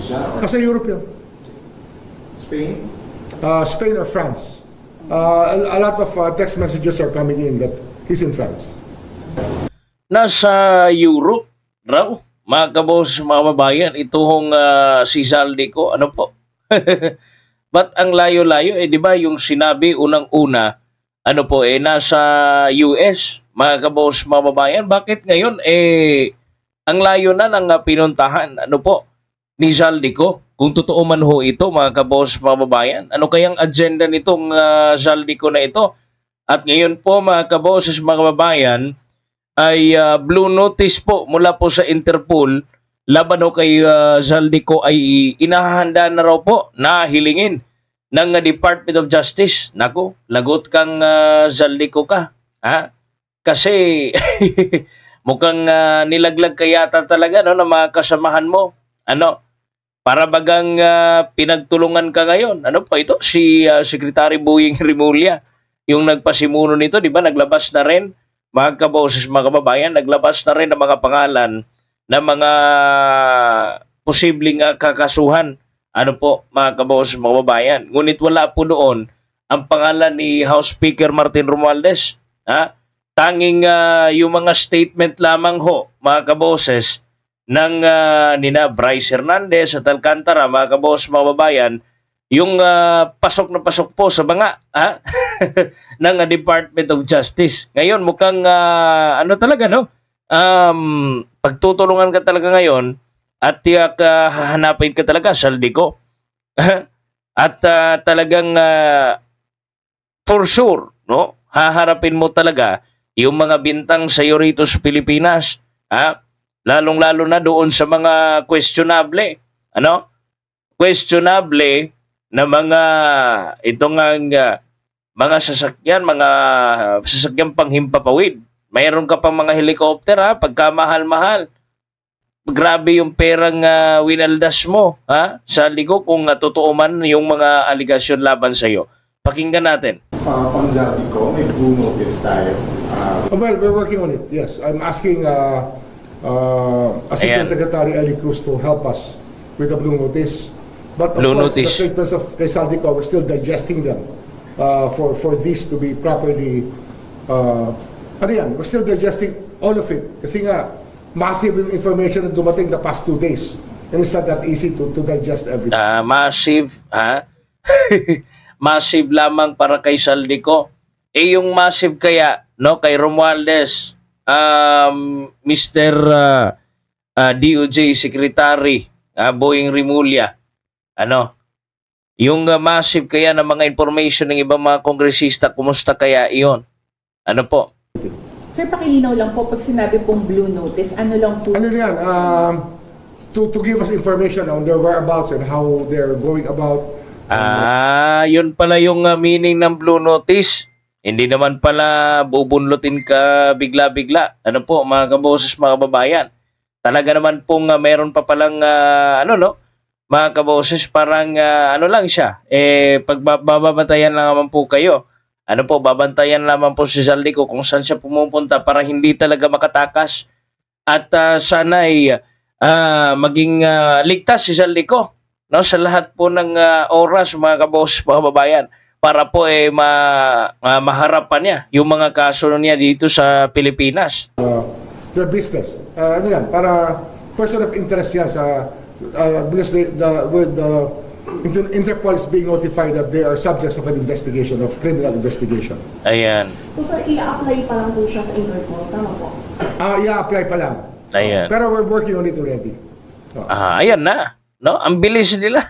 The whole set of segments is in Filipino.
siya? Or Kasi European. Spain? Spain or France. A lot of text messages are coming in that he's in France. Nasa Europe raw, mga kaboses, mga babayan, itong si Zaldico, ano po? Ba't ang layo-layo? Di ba yung sinabi unang-una, ano po, nasa US, mga kaboses, mga babayan. Bakit ngayon, ang layo na ng pinuntahan, ano po, ni Zaldico? Kung totoo man ho ito, mga kaboses, mga babayan. Ano kayang agenda nitong Zaldico na ito? At ngayon po, mga kaboses, mga babayan, ay blue notice po mula po sa Interpol laban o kay Zaldico ay inahanda na raw po na hilingin ng Department of Justice. Naku, lagot kang Zaldico ka. Ha? Kasi mukhang nilaglag ka yata talaga no, ng mga kasamahan mo. Ano? Para bagang pinagtulungan ka ngayon. Ano po ito? Si Secretary Boying Rimulya, yung nagpasimuno nito, di ba? Naglabas na rin. Mga kaboses, mga kababayan, naglabas na rin ng mga pangalan ng mga posibleng kakasuhan. Ano po, mga kaboses, mga kababayan. Ngunit wala po doon ang pangalan ni House Speaker Martin Romualdez. Ha? Tanging yung mga statement lamang ho, mga kaboses, ng nina Bryce Hernandez at Alcantara, mga kaboses, mga kababayan, yung pasok na pasok po sa mga ng Department of Justice. Ngayon mukhang ano talaga no? Pagtutulungan ka talaga ngayon at tiyak hahanapin ka talaga, Zaldico. At talagang for sure, no? Haharapin mo talaga yung mga bintang sa Euritos Pilipinas, lalong-lalo na doon sa mga questionable, ano? Questionable na mga itong mga sasakyan, sasakyan panghimpapawid. Mayroon ka pang mga helicopter pagkamahal-mahal. Grabe yung perang winaldas mo Zaldico kung totoo man yung mga aligasyon laban sa iyo. Pakinggan natin. On Zaldico, may blue notice tayo. Well, we're working on it. Yes, I'm asking Assistant Secretary Eli Cruz to help us with the blue notice. But of Blue course, notice. the statements of kay Zaldico, we're still digesting them for this to be properly. We're still digesting all of it. Kasi nga, massive yung information na dumating the past 2 days. And it's not that easy to digest everything. Massive, massive lamang para kay Zaldico. Yung massive kaya, no, kay Romualdez, Mr. DOJ Secretary, Boying Rimulya, ano, yung massive kaya ng mga information ng ibang mga kongresista, kumusta kaya iyon? Ano po? Sir, pakilinaw lang po, pag sinabi pong blue notice, ano lang po? Ano yan? To give us information on their whereabouts and how they're going about. Yun pala yung meaning ng blue notice. Hindi naman pala bubunlutin ka bigla-bigla. Ano po, mga kaboses, mga babayan. Talaga naman pong meron pa palang, mga kaboses, parang ano lang siya. Pagbabantayan lang naman po kayo. Ano po, babantayan lamang po si Zaldico kung saan siya pumupunta para hindi talaga makatakas. At sana ay maging ligtas si Zaldico, no, sa lahat po ng oras, mga kaboses, mga babayan, para po maharap pa niya yung mga kaso niya dito sa Pilipinas. Their business. Ano yan? Para person of interest yan sa because Interpol is being notified that they are subjects of an investigation, of criminal investigation. Ayan. So sir, i-apply pa lang po siya sa Interpol, tama po? I-apply pa lang. Ayan. Pero we're working on it already. Ayan na. No, ang bilis nila.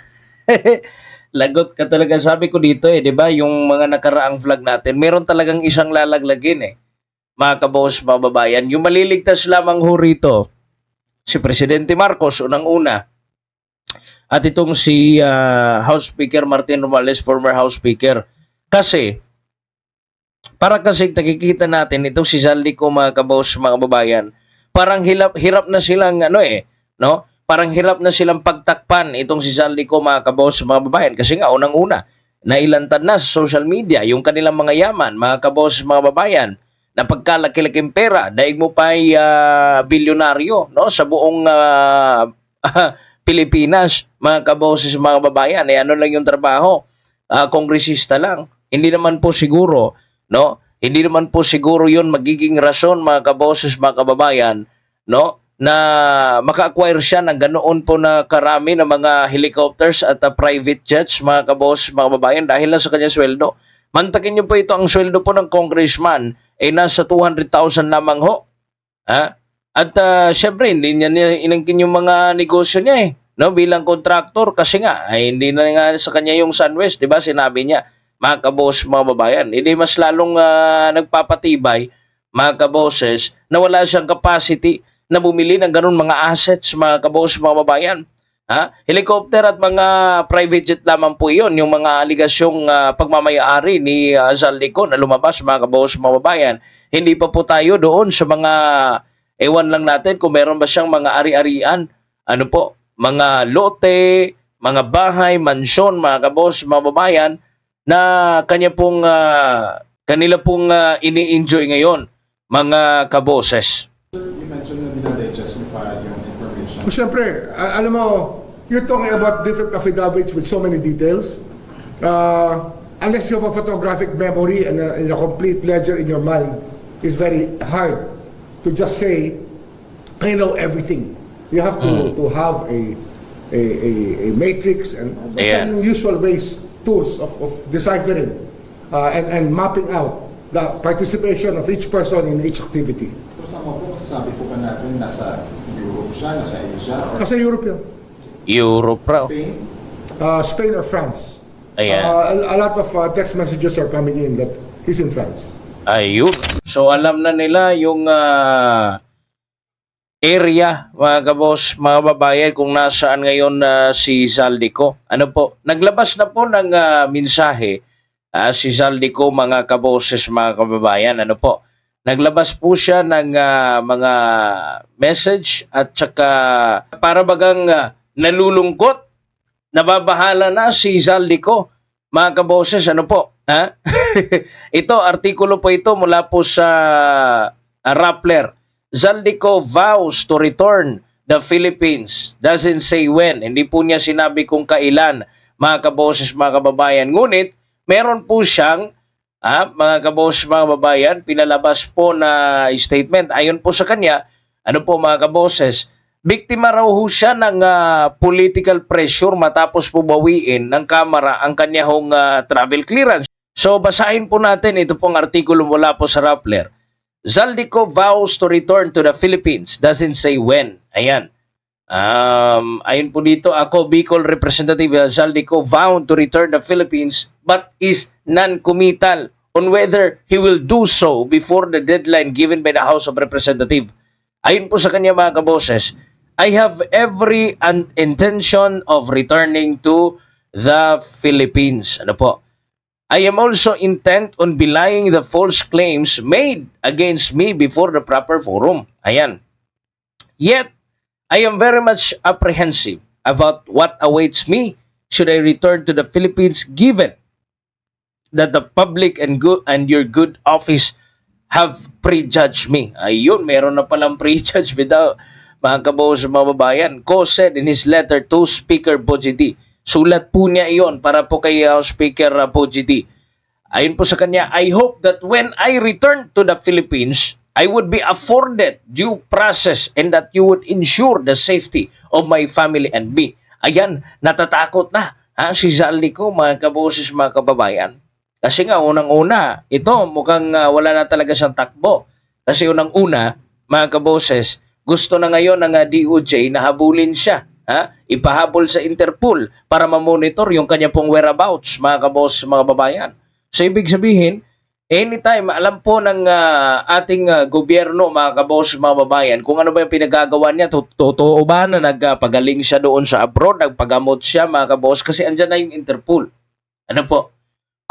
Lagot ka talaga, sabi ko dito 'di ba, yung mga nakaraang flag natin, meron talagang isang lalaglagin mga kabos, mga babayan. Yung maliligtas lamang ho rito, si Presidente Marcos unang-una, at itong si House Speaker Martin Romualdez, former House Speaker. Kasi, para kasi nakikita natin, itong si Zaldico, mga kabos, mga babayan, parang hirap na silang, no? Parang hirap na silang pagtakpan itong si Zaldico, mga kabos, mga babayan. Kasi nga, unang-una, nailantad na sa social media yung kanilang mga yaman, mga kabos, mga babayan, na pagkalaki-laking pera, daig mo pa'y bilyonaryo, no? Sa buong Pilipinas, mga kaboses, mga babayan. Ano lang yung trabaho? Kongresista lang. Hindi naman po siguro, no? Hindi naman po siguro yun magiging rason, mga kaboses, mga kababayan, no? Na maka-acquire siya ng ganoon po na karami ng mga helicopters at private jets, mga kaboses, mga kababayan, dahil lang sa kanyang sweldo. Mantakin niyo po ito, ang sweldo po ng congressman ay nasa 200,000 lamang ho. Ha? At syempre, hindi niya inangkin yung mga negosyo niya no, bilang kontraktor kasi nga ay hindi na nga sa kanya yung SunWest, 'di ba? Sinabi niya, mga kabos, mga babayan, hindi mas lalong nagpapatibay, mga kaboses, na wala siyang capacity na bumili ng ganun mga assets, mga kabos, mga babayan. Ha? Helicopter at mga private jet lamang po iyon, yung mga aligasyong pagmamayari ni Zaldico na lumabas, mga kabos, mga babayan. Hindi pa po tayo doon sa mga ewan lang natin kung meron ba siyang mga ari-arian, ano po, mga lote, mga bahay, mansyon, mga kabos, mga babayan, na kanya pong, kanila pong ini-enjoy ngayon, mga kaboses. Sir, you mentioned na nila-digest mo pa yung information. Siyempre, alam mo, you're talking about different affidavits with so many details. Unless you have a photographic memory and a complete ledger in your mind, it's very hard to just say, I know everything. You have to have a matrix and some usual ways, tools of deciphering and mapping out the participation of each person in each activity. Pero sa mga po, masasabi po ba natin nasa Europe siya, nasa Asia, or Kasi European, Europe raw. Spain? Spain or France. Ayan. A lot of text messages are coming in that he's in France. Ayun. So alam na nila yung area, mga kabos, mga babayan, kung nasaan ngayon si Zaldico. Ano po? Naglabas na po ng mensahe si Zaldico, mga kaboses, mga kababayan. Ano po? Naglabas po siya ng mga message at saka para bagang nalulungkot, nababahala na si Zaldico, mga kaboses. Ano po? Ha? Ito, artikulo po ito mula po sa Rappler. Zaldico vows to return the Philippines. Doesn't say when. Hindi po niya sinabi kung kailan, mga kaboses, mga kababayan. Ngunit, meron po siyang, mga kaboses, mga kababayan, pinalabas po na statement. Ayon po sa kanya, ano po, mga kaboses, biktima raw ho siya ng political pressure matapos po bawiin ng Kamara ang kanyang travel clearance. So, basahin po natin ito pong artikulo mula po sa Rappler. Zaldico vows to return to the Philippines. Doesn't say when. Ayan. Ayun po dito, ako, Bicol Representative Zaldico vowed to return the Philippines but is non-committal on whether he will do so before the deadline given by the House of Representatives. Ayun po sa kanya, mga kaboses, I have every intention of returning to the Philippines. Ano po? I am also intent on belying the false claims made against me before the proper forum. Ayan. Yet, I am very much apprehensive about what awaits me should I return to the Philippines given that the public and your good office have prejudged me. Ayun, meron na palang prejudgment daw, mga kabos, mga babayan. Ko said in his letter to Speaker Bojidi. Sulat po niya iyon para po kay Speaker Bojidi. Ayun po sa kanya, I hope that when I return to the Philippines, I would be afforded due process and that you would ensure the safety of my family and me. Ayan, natatakot na si Zaldico, mga kaboses, mga kababayan. Kasi nga, unang-una, ito mukhang wala na talaga siyang takbo. Kasi unang-una, mga kaboses, gusto na ngayon ng DOJ na habulin siya. Ipahabol sa Interpol para ma-monitor yung kanya pong whereabouts, mga kabos, mga babayan. So, ibig sabihin, anytime, alam po ng ating gobyerno, mga kabos, mga babayan, kung ano ba yung pinagagawa niya, totoo ba na nagpagaling siya doon sa abroad, nagpagamot siya, mga kabos, kasi andyan na yung Interpol. Ano po?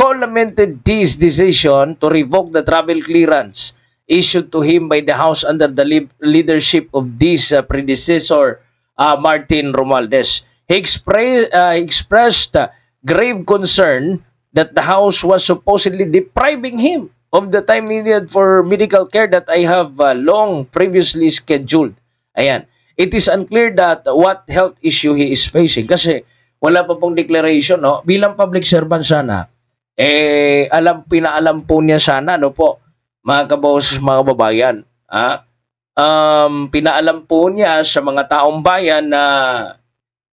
Cole lamented this decision to revoke the travel clearance issued to him by the House under the leadership of this predecessor, Martin Romualdez. He expressed grave concern that the House was supposedly depriving him of the time needed for medical care that I have long previously scheduled. Ayan. it is unclear that what health issue he is facing kasi wala pa pong declaration, no? Bilang public servant sana, pinaalam po niya sana, no po, mga kaboses, mga babayan, pinaalam po niya sa mga taong bayan na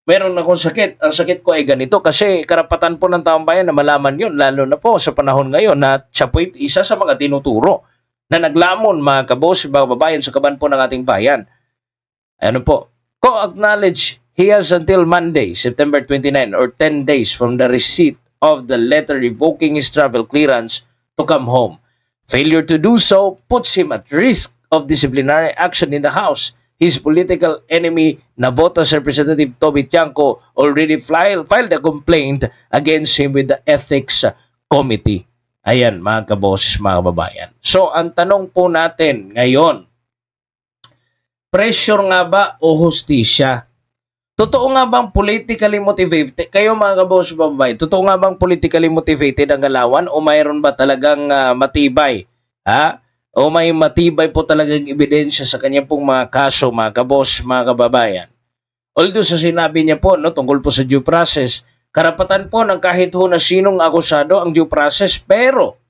meron akong sakit. Ang sakit ko ay ganito kasi karapatan po ng taong bayan na malaman yun, lalo na po sa panahon ngayon na siya po isa sa mga tinuturo na naglamon, mga kaboses, mga babayan, sa kaban po ng ating bayan. Ano po? Co-acknowledge he has until Monday, September 29 or 10 days from the receipt of the letter revoking his travel clearance to come home. Failure to do so puts him at risk of disciplinary action in the House. His political enemy, Navotas Representative Toby Tiangco, already filed a complaint against him with the Ethics Committee. Ayan, mga kaboses, mga babayan. So, ang tanong po natin ngayon, pressure nga ba o hustisya? Totoo nga bang politically motivated? Kayo mga kaboses, mga babayan, totoo nga bang politically motivated ang galawan o mayroon ba talagang matibay? O may matibay po talagang ebidensya sa kanya pong mga kaso, mga kabos, mga kababayan. Although sa sinabi niya po, no, tungkol po sa due process, karapatan po ng kahit ho na sinong akusado ang due process, pero,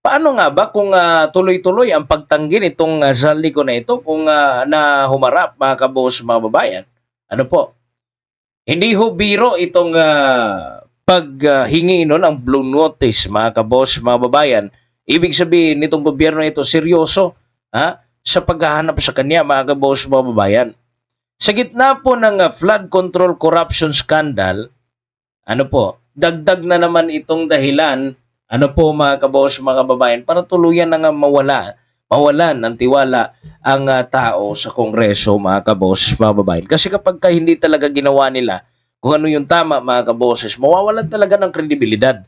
paano nga ba kung tuloy-tuloy ang pagtanggi nitong Zaldico na ito kung na humarap, mga kabos, mga babayan? Ano po? Hindi ho biro itong paghingi no, ng blue notice, mga kabos, mga babayan. Ibig sabihin nitong gobyerno ito seryoso sa paghahanap sa kanya, mga kabos, mga babayan. Sa gitna po ng flood control corruption scandal, ano po, dagdag na naman itong dahilan, ano po mga kabos, mga babayan, para tuluyan na nga mawalan ng tiwala ang tao sa Kongreso, mga kabos, mga babayan. Kasi kapag hindi talaga ginawa nila kung ano yung tama, mga kaboses, mawawalan talaga ng kredibilidad.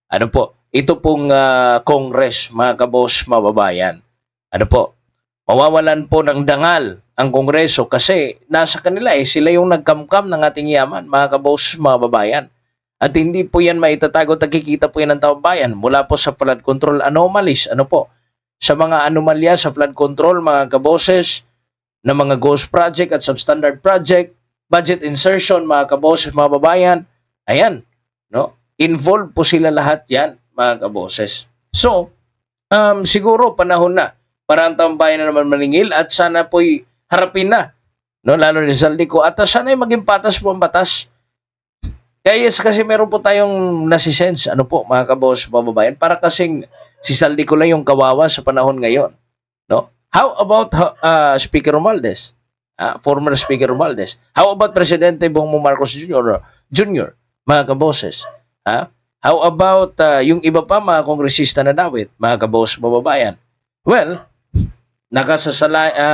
Ano po, ito pong Congress, mga kabos, mga babayan. Ano po, mawawalan po ng dangal ang Kongreso kasi nasa kanila sila yung nagkamkam ng ating yaman, mga kabos, mga babayan. At hindi po yan maitatago, nakikita po yan ng taong bayan mula po sa flood control anomalies, ano po, sa mga anomalya sa flood control, mga kaboses, na mga ghost project at substandard project, budget insertion, mga kaboses, mga babayan, ayan, no? Involved po sila lahat yan, mga kaboses. So, siguro panahon na para ang taong bayan na naman maningil at sana po'y harapin na, no? Lalo ni Zaldico, at sana'y maging patas po ang batas. Kaya yes, kasi meron po tayong nasisense, ano po, mga kabos, mga babayan, para kasing si Zaldico lang yung kawawa sa panahon ngayon, no? How about Speaker Romualdez? Former Speaker Romualdez. How about Presidente Bongbong Marcos Jr., mga kaboses? How about yung iba pa mga kongresista na dawit, mga kabos, mababayan? Well, nakasalalay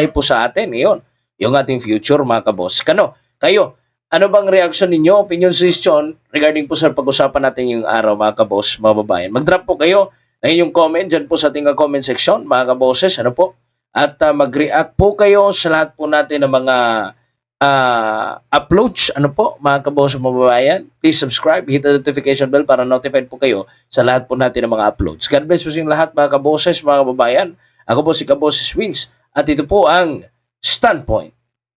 po sa atin ngayon yung ating future, mga kabos. Kayo, ano bang reaction ninyo, opinion, suggestion regarding po sa pag-usapan natin yung araw, mga kabos, mga babayan? Mag-drop po kayo ng inyong comment dyan po sa ating comment section, mga kaboses, ano po? At mag-react po kayo sa lahat po natin ng mga uploads, ano po, mga kaboses, mga babayan. Please subscribe, hit the notification bell para notified po kayo sa lahat po natin ng mga uploads. God bless po sa lahat, mga kaboses, mga babayan. Ako po si Kaboses Wins at ito po ang Standpoint.